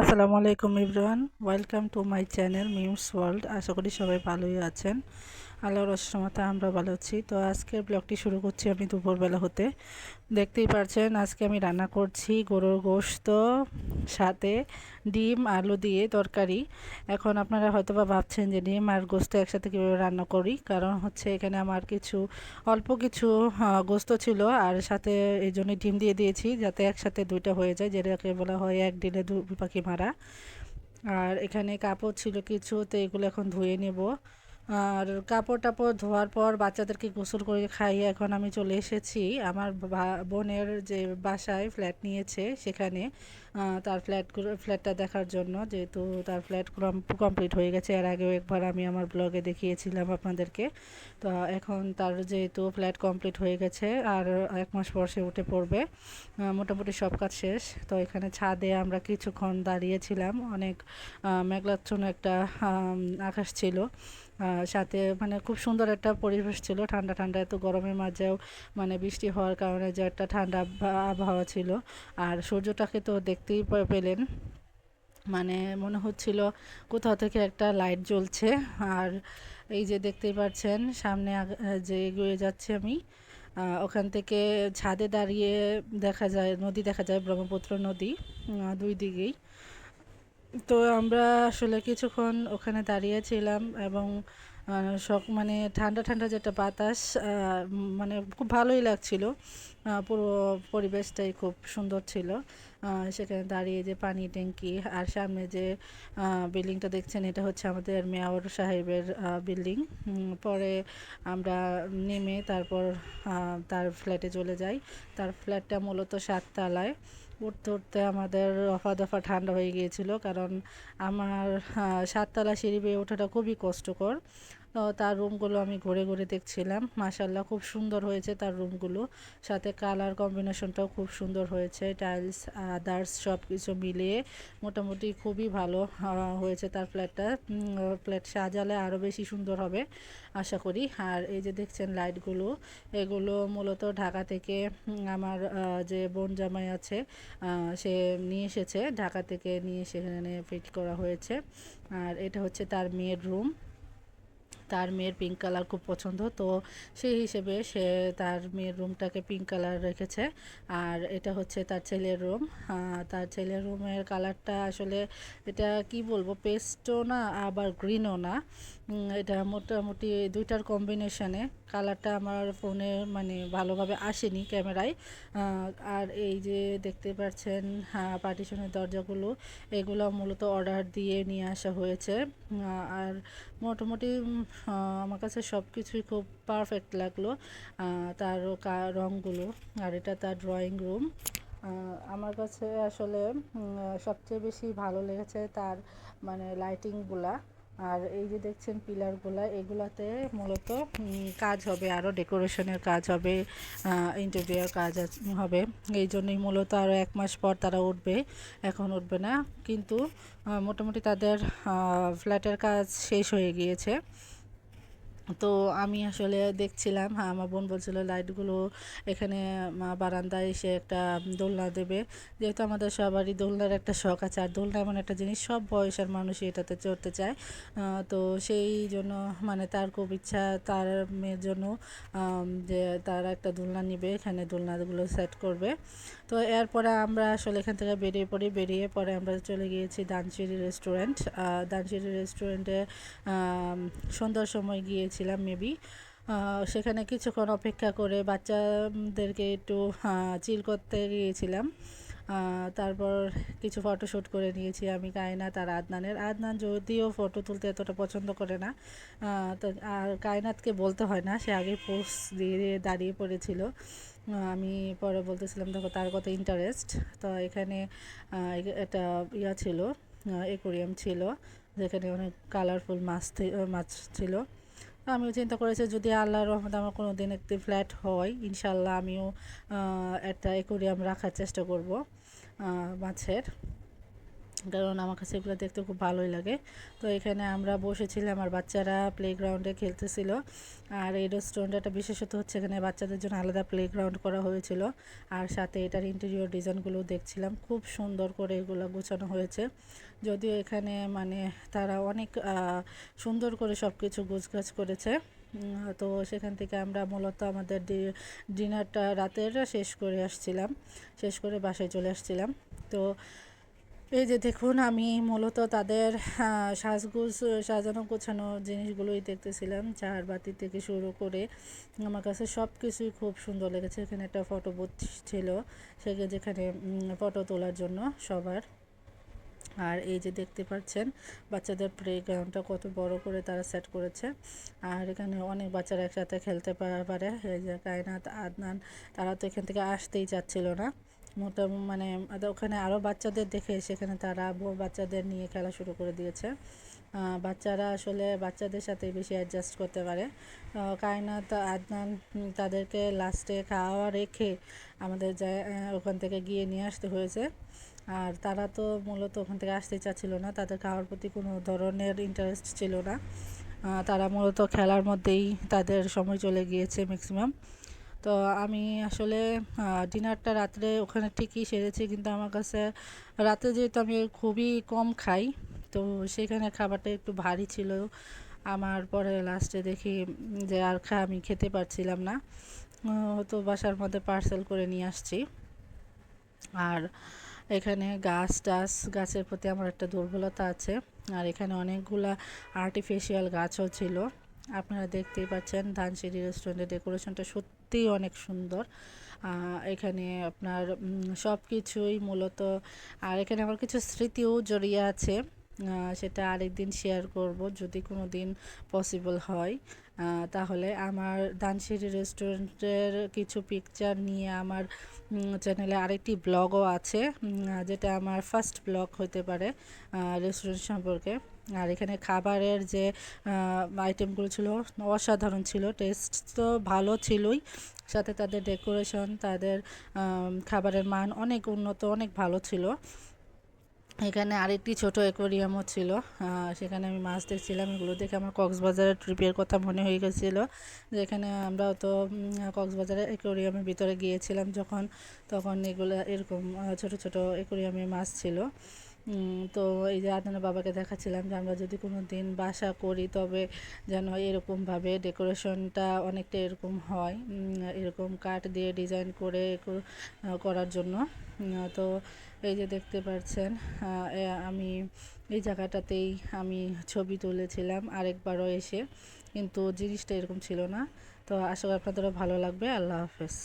আসসালামু আলাইকুম everyone, welcome to my channel memes world. আশা করি সবাই ভালোই আছেন। আল্লাহর রহমতে আমরা ভালো আছি। তো আজকের ব্লগটি শুরু করছি আমি দুপুরবেলা হতে। দেখতেই পাচ্ছেন আজকে আমি রান্না করছি গরুর গোশত, সাথে ডিম আলু দিয়ে তরকারি। এখন আপনারা হয়তোবা ভাবছেন যে ডিম আর গোশত একসাথে কীভাবে রান্না করি, কারণ হচ্ছে এখানে আমার অল্প কিছু গোশত ছিল, আর সাথে এই জন্য ডিম দিয়ে দিয়েছি যাতে একসাথে দুইটা হয়ে যায়, যেটাকে বলা হয় এক ডিলে দুই পাখি মারা। আর এখানে কাপড় ছিল কিছু, তো এগুলো এখন ধুয়ে নেব। আর কাপড় টাপড় ধোয়ার পর বাচ্চাদেরকে গোসল করে খাইয়ে এখন আমি চলে এসেছি আমার বোনের যে বাসায় ফ্ল্যাট নিয়েছে সেখানে, তার ফ্ল্যাটটা দেখার জন্য, যেহেতু তার ফ্ল্যাট কমপ্লিট হয়ে গেছে। এর আগেও একবার আমি আমার ব্লগে দেখিয়েছিলাম আপনাদেরকে। তো এখন তার যেহেতু ফ্ল্যাট কমপ্লিট হয়ে গেছে আর 1 মাস পর সে উঠে পড়বে, মোটামুটি সব কাজ শেষ। তো এখানে ছাদে আমরা কিছুক্ষণ দাঁড়িয়েছিলাম, অনেক মেঘাচ্ছন্ন একটা আকাশ ছিল, সাথে মানে খুব সুন্দর একটা পরিবেশ ছিল, ঠান্ডা ঠান্ডা, এত গরমের মাঝেও মানে বৃষ্টি হওয়ার কারণে যে একটা ঠান্ডা আবহাওয়া ছিল। আর সূর্যটাকে তো দেখতেই পেলেন, মানে মনে হচ্ছিল কোথাও থেকে একটা লাইট জ্বলছে। আর এই যে দেখতেই পাচ্ছেন সামনে যে এগিয়ে যাচ্ছি আমি, ওখান থেকে ছাদে দাঁড়িয়ে দেখা যায় নদী, দেখা যায় ব্রহ্মপুত্র নদী দুই দিকেই। তো আমরা আসলে কিছুক্ষণ ওখানে দাঁড়িয়েছিলাম এবং মানে ঠান্ডা ঠান্ডা যেটা বাতাস, মানে খুব ভালোই লাগছিল। পুরো পরিবেশটাই খুব সুন্দর ছিল। সেখানে দাঁড়িয়ে যে পানি ট্যাঙ্কি, আর সামনে যে বিল্ডিংটা দেখছেন এটা হচ্ছে আমাদের মেয়র সাহেবের বিল্ডিং। পরে আমরা নেমে তারপর তার ফ্ল্যাটে চলে যাই। তার ফ্ল্যাটটা মূলত 7 তলায়। উঠতে উঠতে আমাদের রফা দফা ঠান্ডা হয়ে গিয়েছিল, কারণ আমার 7 তলা সিঁড়ি বেয়ে ওঠাটা খুবই কষ্টকর। তো তার রুমগুলো আমি ঘুরে ঘুরে দেখছিলাম, মাশাল্লাহ খুব সুন্দর হয়েছে তার রুমগুলো, সাথে কালার কম্বিনেশনটাও খুব সুন্দর হয়েছে, টাইলস আদার্স সব কিছু মিলিয়ে মোটামুটি খুবই ভালো হয়েছে তার ফ্ল্যাটটা। ফ্ল্যাট সাজালে আরও বেশি সুন্দর হবে আশা করি। আর এই যে দেখছেন লাইটগুলো, এগুলো মূলত ঢাকা থেকে আমার যে বোন জামাই আছে, সে নিয়ে এসেছে, ঢাকা থেকে নিয়ে সেখানে ফিট করা হয়েছে। আর এটা হচ্ছে তার মেয়ের রুম। তার মেয়ের পিঙ্ক কালার খুব পছন্দ, তো সেই হিসেবে সে তার মেয়ের রুমটাকে পিঙ্ক কালার রেখেছে। আর এটা হচ্ছে তার ছেলের রুম। তার ছেলের রুমের কালারটা আসলে এটা কি বলবো, পেস্টও না আবার গ্রিনও না, এটা মোটামুটি দুইটার কম্বিনেশনে। কালারটা আমার ফোনে মানে ভালোভাবে আসেনি ক্যামেরায়। আর এই যে দেখতে পাচ্ছেন পার্টিশনের দরজাগুলো, এগুলো মূলত অর্ডার দিয়ে নিয়ে আসা হয়েছে। আর মোটামুটি আমার কাছে সব কিছুই খুব পারফেক্ট লাগলো, তার রঙগুলো। আর এটা তার ড্রয়িং রুম। আমার কাছে আসলে সবচেয়ে বেশি ভালো লেগেছে তার মানে লাইটিংগুলা। আর এই যে দেখছেন পিলারগুলা, এগুলাতে মূলত কাজ হবে, আরও ডেকোরেশনের কাজ হবে, ইন্টেরিয়র কাজ হবে। এই জন্যই মূলত আরও 1 মাস পর তারা উঠবে, এখন উঠবে না। কিন্তু মোটামুটি তাদের ফ্ল্যাটের কাজ শেষ হয়ে গিয়েছে। তো আমি আসলে দেখছিলাম, আমার বোন বলছিল লাইটগুলো এখানে বারান্দায় এসে একটা দোলনা দেবে, যেহেতু আমাদের সবারই দোলনার একটা শখ আছে। আর দোলনা এমন একটা জিনিস, সব বয়সের মানুষই এটাতে চড়তে চায়। তো সেই জন্য মানে তার খুব ইচ্ছা তার মেয়ের জন্য, যে তার একটা দোলনা নিবে, এখানে দোলনাগুলো সেট করবে। তো এরপরে আমরা আসলে এখান থেকে বেরিয়ে পড়ি, বেরিয়ে পরে আমরা চলে গিয়েছি দানসিঁড়ি রেস্টুরেন্ট। দানসিঁড়ি রেস্টুরেন্টে সন্ধ্যার সময় গিয়েছিলাম মেবি। সেখানে কিছুক্ষণ অপেক্ষা করে বাচ্চাদেরকে একটু চিল করতে গিয়েছিলাম। তারপর কিছু ফটোশ্যুট করে নিয়েছি আমি, কায়নাত আর আদনান যদিও ফটো তুলতে এতটা পছন্দ করে না। তো আর কায়নাতকে বলতে হয় না, সে আগে পোজ দিয়ে দাঁড়িয়ে পড়েছিল। আমি পরে বলতেছিলাম দেখো তার কত ইন্টারেস্ট। তো এখানে একটা ছিল, অ্যাকোয়ারিয়াম ছিল, যেখানে অনেক কালারফুল মাছ ছিল। আমিও চিন্তা করেছি যদি আল্লাহর রহমতে আমার কোনো দিন একটি ফ্ল্যাট হয়, ইনশাল্লাহ আমিও একটা অ্যাকোয়ারিয়াম রাখার চেষ্টা করব মাছের। কারণ আমার কাছে এগুলো দেখতে খুব ভালোই লাগে। তো এখানে আমরা বসেছিলাম আর বাচ্চারা প্লেগ্রাউন্ডে খেলতেছিল। আর এই রেস্টুরেন্টটা বিশেষত হচ্ছে এখানে বাচ্চাদের জন্য আলাদা প্লেগ্রাউন্ড করা হয়েছিল। আর সাথে এটার ইন্টেরিয়র ডিজাইনগুলো দেখছিলাম, খুব সুন্দর করে এগুলো গোছানো হয়েছে। যদিও এখানে মানে তারা অনেক সুন্দর করে সব কিছু গোছগাছ করেছে। তো সেখান থেকে আমরা মূলত আমাদের ডিনারটা রাতের শেষ করে বাসায় চলে আসছিলাম। তো এই যে দেখুন, আমি মূলত তাদের সাজানো গোছানো জিনিসগুলোই দেখতেছিলাম। ঝাড়বাতি থেকে শুরু করে আমার কাছে সব কিছুই খুব সুন্দর লেগেছে। এখানে একটা ফটো বুথ ছিল, যেখানে ফটো তোলার জন্য সবার। আর এই যে দেখতে পাচ্ছেন বাচ্চাদের প্লেগ্রাউন্ডটা কত বড় করে তারা সেট করেছে। আর এখানে অনেক বাচ্চারা একসাথে খেলতে পারে। এই যে কায়নাত, আদনান, তারা তো এখান থেকে আসতেই চাচ্ছিল না। মানে ওখানে আরও বাচ্চাদের দেখে সেখানে তারা বাচ্চাদের নিয়ে খেলা শুরু করে দিয়েছে। বাচ্চারা আসলে বাচ্চাদের সাথে বেশি অ্যাডজাস্ট করতে পারে। কায়নাত, আদনান তাদেরকে লাস্টে খাওয়া রেখে আমাদের ওখান থেকে গিয়ে নিয়ে আসতে হয়েছে। আর তারা তো মূলত ওখান থেকে আসতে চাচ্ছিল না, তাদের খাওয়ার প্রতি কোনো ধরনের ইন্টারেস্ট ছিল না। তারা মূলত খেলার মধ্যেই তাদের সময় চলে গিয়েছে ম্যাক্সিমাম। তো আমি আসলে ডিনারটা রাত্রে ওখানে ঠিকই সেরেছি, কিন্তু আমার কাছে রাতে যেহেতু আমি খুবই কম খাই, তো সেখানে খাবারটা একটু ভারী ছিল আমার। পরে লাস্টে দেখি যে আর আমি খেতে পারছিলাম না, তো বাসার মধ্যে পার্সেল করে নিয়ে আসছি। আর এখানে গাছের প্রতি আমার একটা দুর্বলতা আছে। আর এখানে অনেকগুলা আর্টিফিশিয়াল গাছও ছিল। আপনারা দেখতেই পাচ্ছেন ধানসিঁড়ি রেস্টুরেন্টের ডেকোরেশনটা সত্যিই অনেক সুন্দর। এখানে আপনার সব কিছুই মূলত, আর এখানে আমার কিছু স্মৃতিও জড়িয়ে আছে। সেটা আরেকদিন শেয়ার করব যদি কোনো দিন পসিবল হয়। তাহলে আমার ধানসিঁড়ি রেস্টুরেন্টের কিছু পিকচার নিয়ে আমার চ্যানেলে আরেকটি ব্লগও আছে, যেটা আমার ফার্স্ট ব্লগ হতে পারে রেস্টুরেন্ট সম্পর্কে। আর এখানে খাবারের যে আইটেমগুলো ছিল অসাধারণ ছিল, টেস্ট তো ভালো ছিলই, সাথে তাদের ডেকোরেশন, তাদের খাবারের মান অনেক উন্নত, অনেক ভালো ছিল। এখানে আরেকটি ছোট অ্যাকোয়ারিয়ামও ছিল, সেখানে আমি মাছ দেখছিলাম। এগুলো দেখে আমার কক্সবাজারের ট্রিপের কথা মনে হয়ে গেছিলো, যেখানে আমরা তো কক্সবাজারের অ্যাকোয়ারিয়ামের ভিতরে গিয়েছিলাম যখন, তখন এরকম ছোট ছোট অ্যাকোয়ারিয়ামে মাছ ছিল। তো এই যে আদনানের বাবাকে দেখাচ্ছিলাম যে আমরা যদি কোনো দিন বাসা করি তবে যেন এরকমভাবে ডেকোরেশনটা অনেকটা এরকম হয়, এরকম কাঠ দিয়ে ডিজাইন করে করার জন্য। তো এই যে দেখতে পাচ্ছেন আমি এই জায়গাটাতেই আমি ছবি তুলেছিলাম আরেকবারও এসে, কিন্তু জিনিসটা এরকম ছিল না। তো আশা করি আপনাদেরও ভালো লাগবে। আল্লাহ হাফেজ।